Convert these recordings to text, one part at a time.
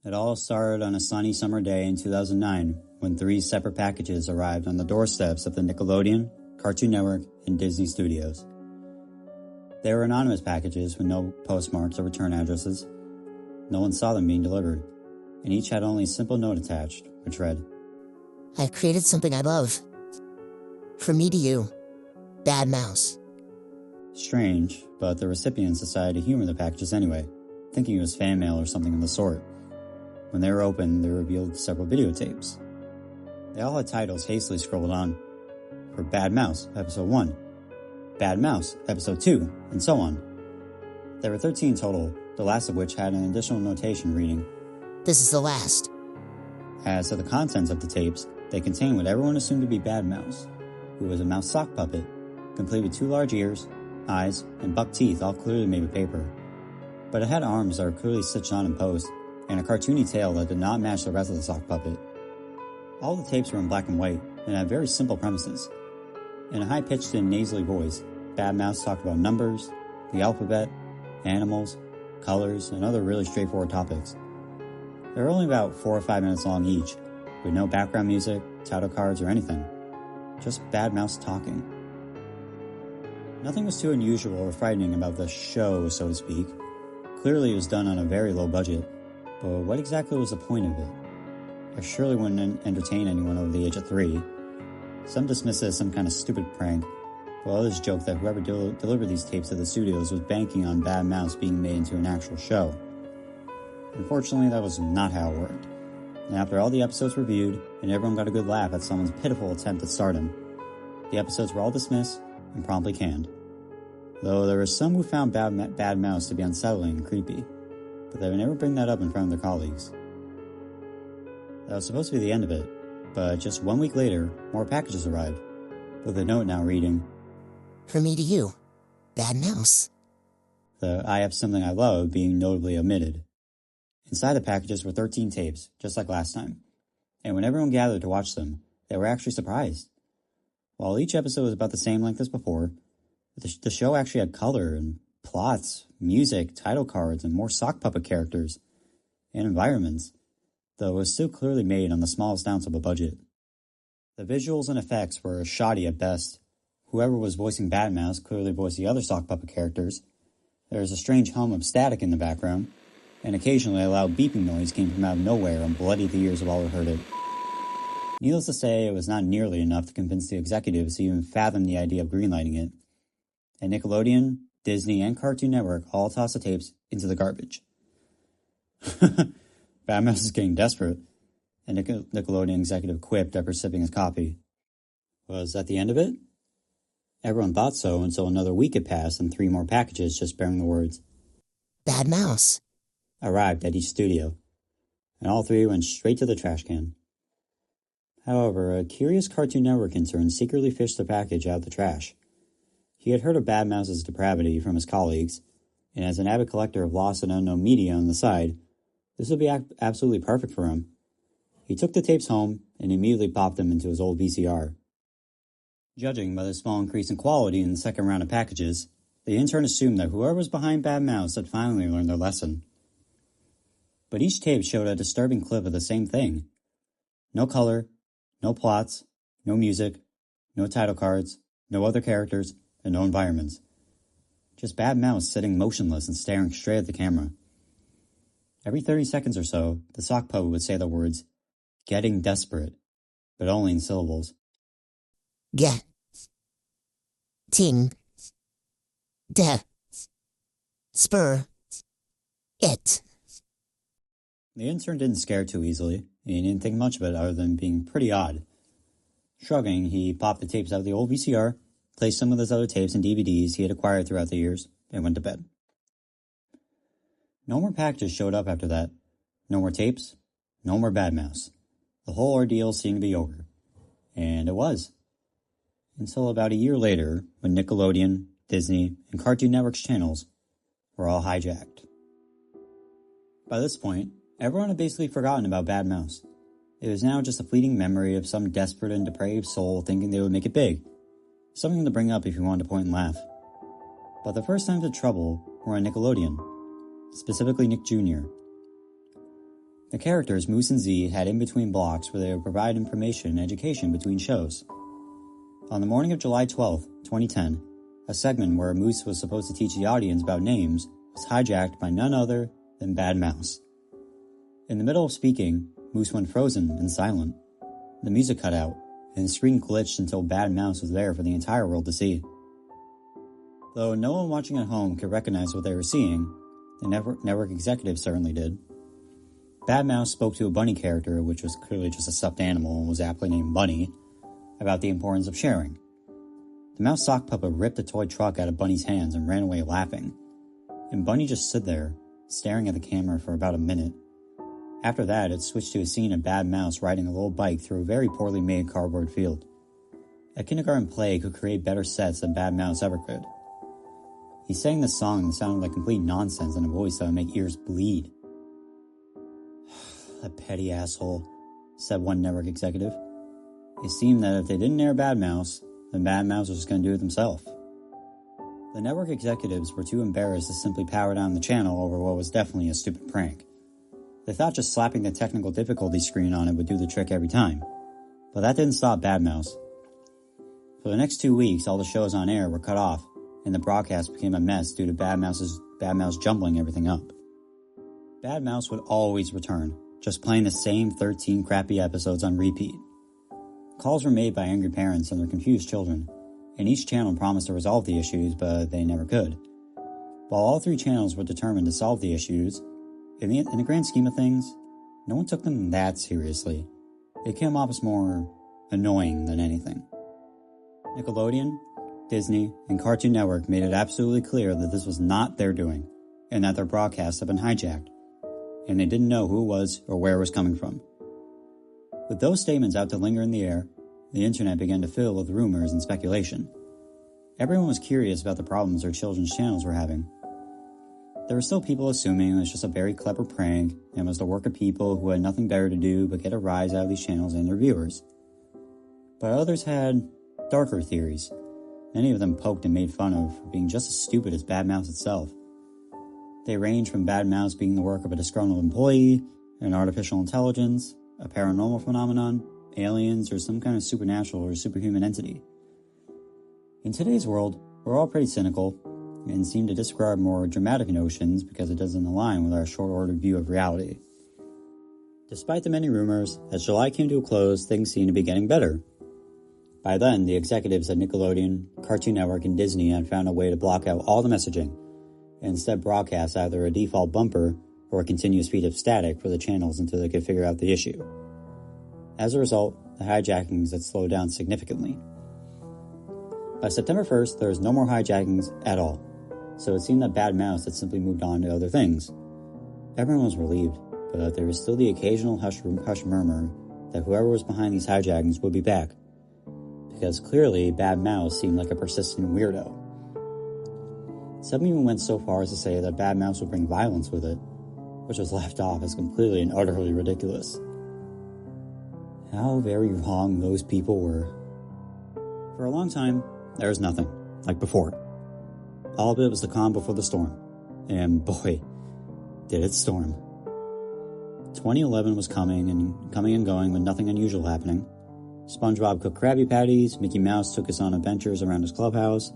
It all started on a sunny summer day in 2009 when 3 separate packages arrived on the doorsteps of the Nickelodeon, Cartoon Network, and Disney Studios. They were anonymous packages with no postmarks or return addresses. No one saw them being delivered, and each had only a simple note attached, which read, "I've created something I love. From me to you, Bad Mouse." Strange, but the recipients decided to humor the packages anyway, thinking it was fan mail or something of the sort. When they were opened, they revealed several videotapes. They all had titles hastily scrolled on. For Bad Mouse, Episode 1, Bad Mouse, Episode 2, and so on. There were 13 total, the last of which had an additional notation reading, "This is the last." As to the contents of the tapes, they contained what everyone assumed to be Bad Mouse, who was a mouse sock puppet, complete with 2 large ears, eyes, and buck teeth all clearly made with paper. But it had arms that were clearly stitched on in post, and a cartoony tail that did not match the rest of the sock puppet. All the tapes were in black and white, and had very simple premises. In a high-pitched and nasally voice, Bad Mouse talked about numbers, the alphabet, animals, colors, and other really straightforward topics. They were only about 4 or 5 minutes long each, with no background music, title cards, or anything. Just Bad Mouse talking. Nothing was too unusual or frightening about the show, so to speak. Clearly it was done on a very low budget, but what exactly was the point of it? It surely wouldn't entertain anyone over the age of 3. Some dismiss it as some kind of stupid prank, while others joke that whoever delivered these tapes to the studios was banking on Bad Mouse being made into an actual show. Unfortunately, that was not how it worked. And after all the episodes were viewed, and everyone got a good laugh at someone's pitiful attempt at stardom, the episodes were all dismissed and promptly canned. Though there were some who found Bad Mouse to be unsettling and creepy, but they would never bring that up in front of their colleagues. That was supposed to be the end of it, but just 1 week later, more packages arrived, with a note now reading, "From me to you, Bad Mouse." The "I have something I love" being notably omitted. Inside the packages were 13 tapes, just like last time, and when everyone gathered to watch them, they were actually surprised. While each episode was about the same length as before, the show actually had color and plots, music, title cards, and more sock puppet characters and environments, though it was still clearly made on the smallest ounce of a budget. The visuals and effects were shoddy at best. Whoever was voicing Bad Mouse clearly voiced the other sock puppet characters. There was a strange hum of static in the background, and occasionally a loud beeping noise came from out of nowhere and bloodied the ears of all who heard it. Needless to say, it was not nearly enough to convince the executives to even fathom the idea of greenlighting it. And Nickelodeon, Disney, and Cartoon Network all tossed the tapes into the garbage. Bad Mouse is getting desperate, a Nickelodeon executive quipped after sipping his coffee. Was that the end of it? Everyone thought so until another week had passed and 3 more packages just bearing the words, "Bad Mouse," arrived at each studio, and all 3 went straight to the trash can. However, a curious Cartoon Network intern secretly fished the package out of the trash. He had heard of Bad Mouse's depravity from his colleagues, and as an avid collector of lost and unknown media on the side, this would be absolutely perfect for him. He took the tapes home and immediately popped them into his old VCR. Judging by the small increase in quality in the second round of packages, the intern assumed that whoever was behind Bad Mouse had finally learned their lesson. But each tape showed a disturbing clip of the same thing. No color, no plots, no music, no title cards, no other characters, and no environments. Just Bad Mouse sitting motionless and staring straight at the camera. Every 30 seconds or so, the sock puppet would say the words, "getting desperate," but only in syllables. "Get. Ting. De. Spur. It." The intern didn't scare too easily, and he didn't think much of it other than being pretty odd. Shrugging, he popped the tapes out of the old VCR, placed some of his other tapes and DVDs he had acquired throughout the years, and went to bed. No more packages showed up after that. No more tapes. No more Bad Mouse. The whole ordeal seemed to be over. And it was. Until about a year later, when Nickelodeon, Disney, and Cartoon Network's channels were all hijacked. By this point, everyone had basically forgotten about Bad Mouse. It was now just a fleeting memory of some desperate and depraved soul thinking they would make it big. Something to bring up if you wanted to point and laugh. But the first signs of trouble were on Nickelodeon, specifically Nick Jr. The characters Moose and Z had in-between blocks where they would provide information and education between shows. On the morning of July 12, 2010, a segment where Moose was supposed to teach the audience about names was hijacked by none other than Bad Mouse. In the middle of speaking, Moose went frozen and silent. The music cut out, and the screen glitched until Bad Mouse was there for the entire world to see. Though no one watching at home could recognize what they were seeing, the network executives certainly did. Bad Mouse spoke to a bunny character, which was clearly just a stuffed animal and was aptly named Bunny, about the importance of sharing. The mouse sock puppet ripped a toy truck out of Bunny's hands and ran away laughing, and Bunny just stood there, staring at the camera for about a minute. After that, it switched to a scene of Bad Mouse riding a little bike through a very poorly made cardboard field. A kindergarten play could create better sets than Bad Mouse ever could. He sang this song that sounded like complete nonsense in a voice that would make ears bleed. "That petty asshole," said one network executive. It seemed that if they didn't air Bad Mouse, then Bad Mouse was just going to do it himself. The network executives were too embarrassed to simply power down the channel over what was definitely a stupid prank. They thought just slapping the technical difficulty screen on it would do the trick every time, but that didn't stop Bad Mouse. For the next 2 weeks, all the shows on air were cut off, and the broadcast became a mess due to Bad Mouse jumbling everything up. Bad Mouse would always return, just playing the same 13 crappy episodes on repeat. Calls were made by angry parents and their confused children, and each channel promised to resolve the issues, but they never could. While all 3 channels were determined to solve the issues, in the grand scheme of things, no one took them that seriously. They came off as more annoying than anything. Nickelodeon, Disney, and Cartoon Network made it absolutely clear that this was not their doing, and that their broadcasts had been hijacked, and they didn't know who it was or where it was coming from. With those statements out to linger in the air, the internet began to fill with rumors and speculation. Everyone was curious about the problems their children's channels were having. There were still people assuming it was just a very clever prank and was the work of people who had nothing better to do but get a rise out of these channels and their viewers. But others had darker theories. Many of them poked and made fun of for being just as stupid as Bad Mouse itself. They range from Bad Mouse being the work of a disgruntled employee, an artificial intelligence, a paranormal phenomenon, aliens, or some kind of supernatural or superhuman entity. In today's world, we're all pretty cynical and seem to disregard more dramatic notions because it doesn't align with our short-ordered view of reality. Despite the many rumors, as July came to a close, things seemed to be getting better. By then, the executives at Nickelodeon, Cartoon Network, and Disney had found a way to block out all the messaging, and instead broadcast either a default bumper or a continuous feed of static for the channels until they could figure out the issue. As a result, the hijackings had slowed down significantly. By September 1st, there was no more hijackings at all, so it seemed that Bad Mouse had simply moved on to other things. Everyone was relieved, but there was still the occasional hush murmur that whoever was behind these hijackings would be back, because clearly Bad Mouse seemed like a persistent weirdo. Some even went so far as to say that Bad Mouse would bring violence with it, which was laughed off as completely and utterly ridiculous. How very wrong those people were. For a long time, there was nothing, like before. All of it was the calm before the storm. And boy, did it storm. 2011 was coming and going with nothing unusual happening. SpongeBob cooked Krabby Patties, Mickey Mouse took us on adventures around his clubhouse,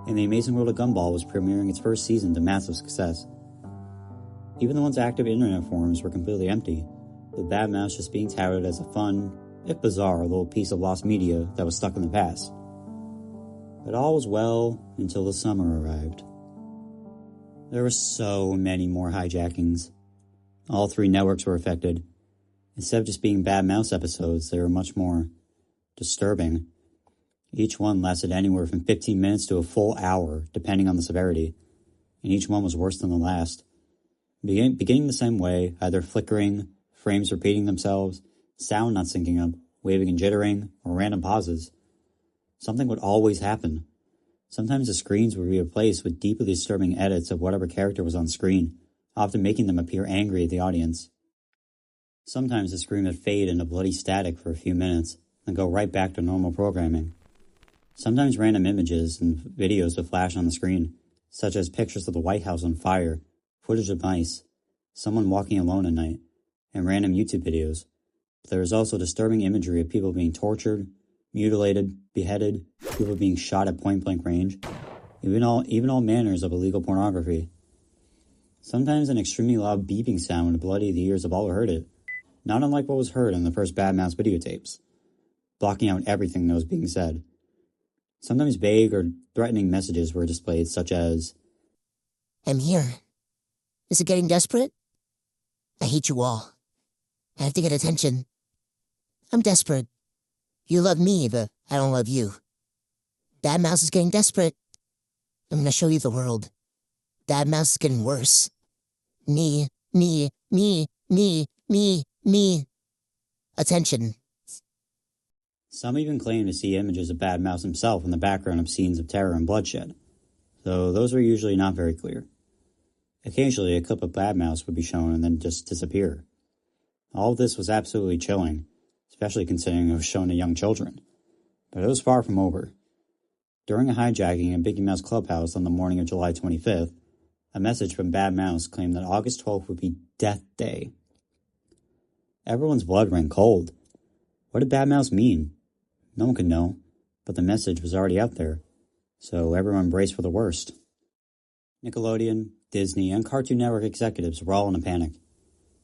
and The Amazing World of Gumball was premiering its first season to massive success. Even the once active internet forums were completely empty, with Bad Mouse just being touted as a fun, if bizarre, little piece of lost media that was stuck in the past. But all was well until the summer arrived. There were so many more hijackings. All 3 networks were affected. Instead of just being Bad Mouse episodes, they were much more disturbing. Each one lasted anywhere from 15 minutes to a full hour, depending on the severity, and each one was worse than the last. Beginning the same way, either flickering, frames repeating themselves, sound not syncing up, waving and jittering, or random pauses. Something would always happen. Sometimes the screens would be replaced with deeply disturbing edits of whatever character was on screen, often making them appear angry at the audience. Sometimes the screen would fade into bloody static for a few minutes, then go right back to normal programming. Sometimes random images and videos would flash on the screen, such as pictures of the White House on fire, footage of mice, someone walking alone at night, and random YouTube videos, but there was also disturbing imagery of people being tortured, mutilated, beheaded, people being shot at point-blank range, even all manners of illegal pornography. Sometimes an extremely loud beeping sound would bloody the ears of all who heard it, not unlike what was heard on the first Bad Mouse videotapes, blocking out everything that was being said. Sometimes vague or threatening messages were displayed, such as, I'm here. Is it getting desperate? I hate you all. I have to get attention. I'm desperate. You love me, but I don't love you. Bad Mouse is getting desperate. I'm gonna show you the world. Bad Mouse is getting worse. Me. Attention. Some even claim to see images of Bad Mouse himself in the background of scenes of terror and bloodshed, though those were usually not very clear. Occasionally, a clip of Bad Mouse would be shown and then just disappear. All of this was absolutely chilling, especially considering it was shown to young children. But it was far from over. During a hijacking at Mickey Mouse Clubhouse on the morning of July 25th, a message from Bad Mouse claimed that August 12th would be Death Day. Everyone's blood ran cold. What did Bad Mouse mean? No one could know, but the message was already out there, so everyone braced for the worst. Nickelodeon, Disney, and Cartoon Network executives were all in a panic.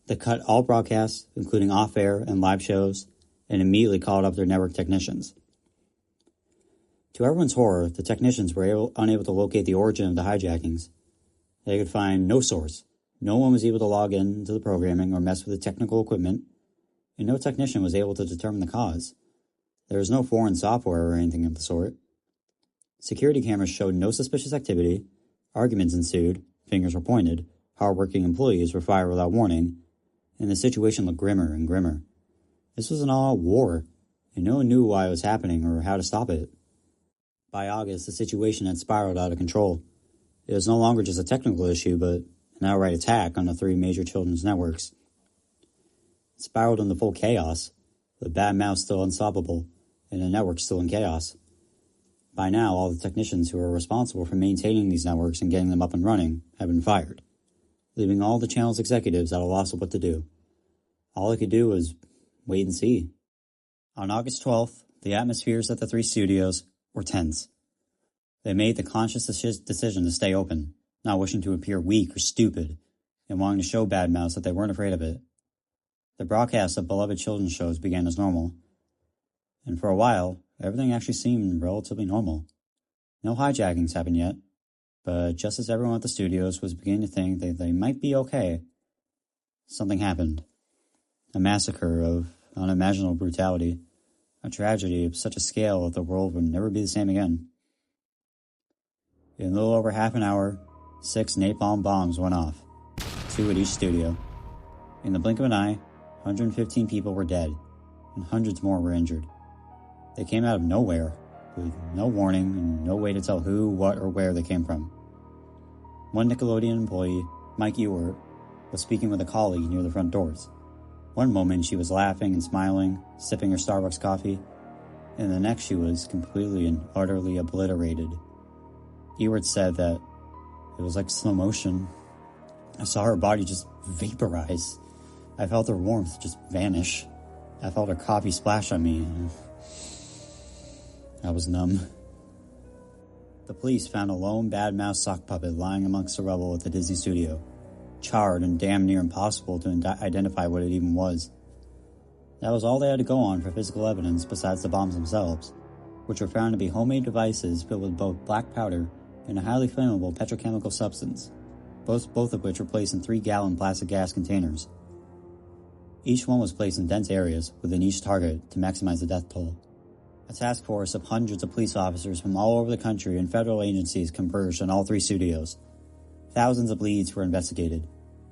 They cut all broadcasts, including off-air and live shows, and immediately called up their network technicians. To everyone's horror, the technicians were unable to locate the origin of the hijackings. They could find no source. No one was able to log in to the programming or mess with the technical equipment, and no technician was able to determine the cause. There was no foreign software or anything of the sort. Security cameras showed no suspicious activity, arguments ensued, fingers were pointed, hard-working employees were fired without warning, and the situation looked grimmer and grimmer. This was an all-out war, and no one knew why it was happening or how to stop it. By August, the situation had spiraled out of control. It was no longer just a technical issue, but an outright attack on the three major children's networks. It spiraled into full chaos, with Bad Mouse still unstoppable, and the network still in chaos. By now, all the technicians who were responsible for maintaining these networks and getting them up and running had been fired, leaving all the channel's executives at a loss of what to do. All they could do was wait and see. On August 12th, the atmospheres at the three studios were tense. They made the conscious decision to stay open, not wishing to appear weak or stupid, and wanting to show Bad Mouse that they weren't afraid of it. The broadcasts of beloved children's shows began as normal, and for a while, everything actually seemed relatively normal. No hijackings happened yet, but just as everyone at the studios was beginning to think that they might be okay, something happened. A massacre of unimaginable brutality, a tragedy of such a scale that the world would never be the same again. In a little over half an hour, 6 napalm bombs went off, 2 at each studio. In the blink of an eye, 115 people were dead, and hundreds more were injured. They came out of nowhere, with no warning and no way to tell who, what, or where they came from. One Nickelodeon employee, Mike Ewart, was speaking with a colleague near the front doors. One moment she was laughing and smiling, sipping her Starbucks coffee, and the next she was completely and utterly obliterated. Ewart said that it was like slow motion. I saw her body just vaporize. I felt her warmth just vanish. I felt her coffee splash on me. I was numb. The police found a lone Bad Mouse sock puppet lying amongst the rubble at the Disney studio, charred and damn near impossible to identify what it even was. That was all they had to go on for physical evidence besides the bombs themselves, which were found to be homemade devices filled with both black powder and a highly flammable petrochemical substance, both of which were placed in 3-gallon plastic gas containers. Each one was placed in dense areas within each target to maximize the death toll. A task force of hundreds of police officers from all over the country and federal agencies converged on all 3 studios. Thousands of leads were investigated,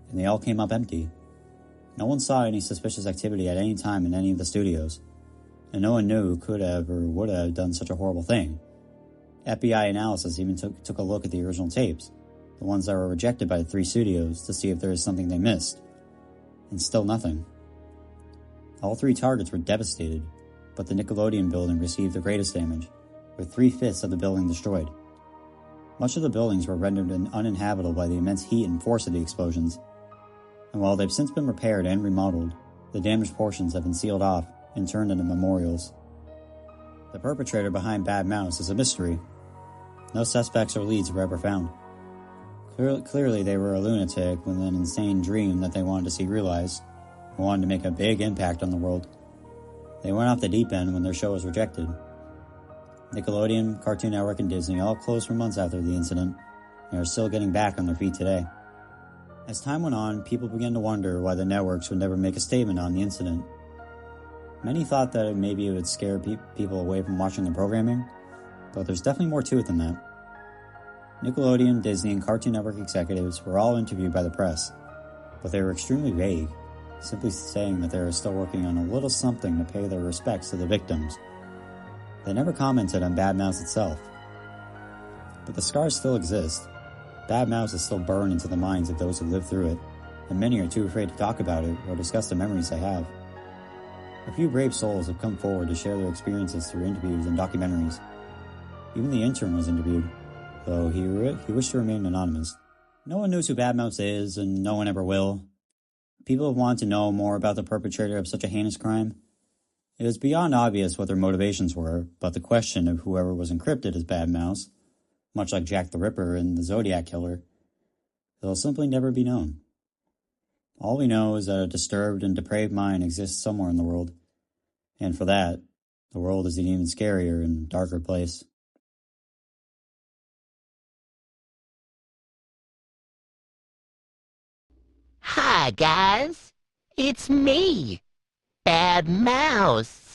and they all came up empty. No one saw any suspicious activity at any time in any of the studios, and no one knew who could have or would have done such a horrible thing. FBI analysis even took a look at the original tapes, the ones that were rejected by the 3 studios, to see if there was something they missed. And still nothing. All 3 targets were devastated, but the Nickelodeon building received the greatest damage, with 3/5 of the building destroyed. Much of the buildings were rendered uninhabitable by the immense heat and force of the explosions. and while they've since been repaired and remodeled, the damaged portions have been sealed off and turned into memorials. The perpetrator behind Bad Mouse is a mystery. No suspects or leads were ever found. Clearly they were a lunatic with an insane dream that they wanted to see realized, and wanted to make a big impact on the world. They went off the deep end when their show was rejected. Nickelodeon, Cartoon Network, and Disney all closed for months after the incident, and are still getting back on their feet today. As time went on, people began to wonder why the networks would never make a statement on the incident. Many thought that maybe it would scare people away from watching the programming, but there's definitely more to it than that. Nickelodeon, Disney, and Cartoon Network executives were all interviewed by the press, but they were extremely vague, simply saying that they were still working on a little something to pay their respects to the victims. They never commented on Bad Mouse itself. But the scars still exist. Bad Mouse is still burned into the minds of those who lived through it, and many are too afraid to talk about it or discuss the memories they have. A few brave souls have come forward to share their experiences through interviews and documentaries. Even the intern was interviewed, though he wished to remain anonymous. No one knows who Bad Mouse is, and no one ever will. People have wanted to know more about the perpetrator of such a heinous crime. It is beyond obvious what their motivations were, but the question of whoever was encrypted as Bad Mouse, much like Jack the Ripper and the Zodiac Killer, will simply never be known. All we know is that a disturbed and depraved mind exists somewhere in the world, and for that, the world is an even scarier and darker place. Hi, guys. It's me, Bad Mouse.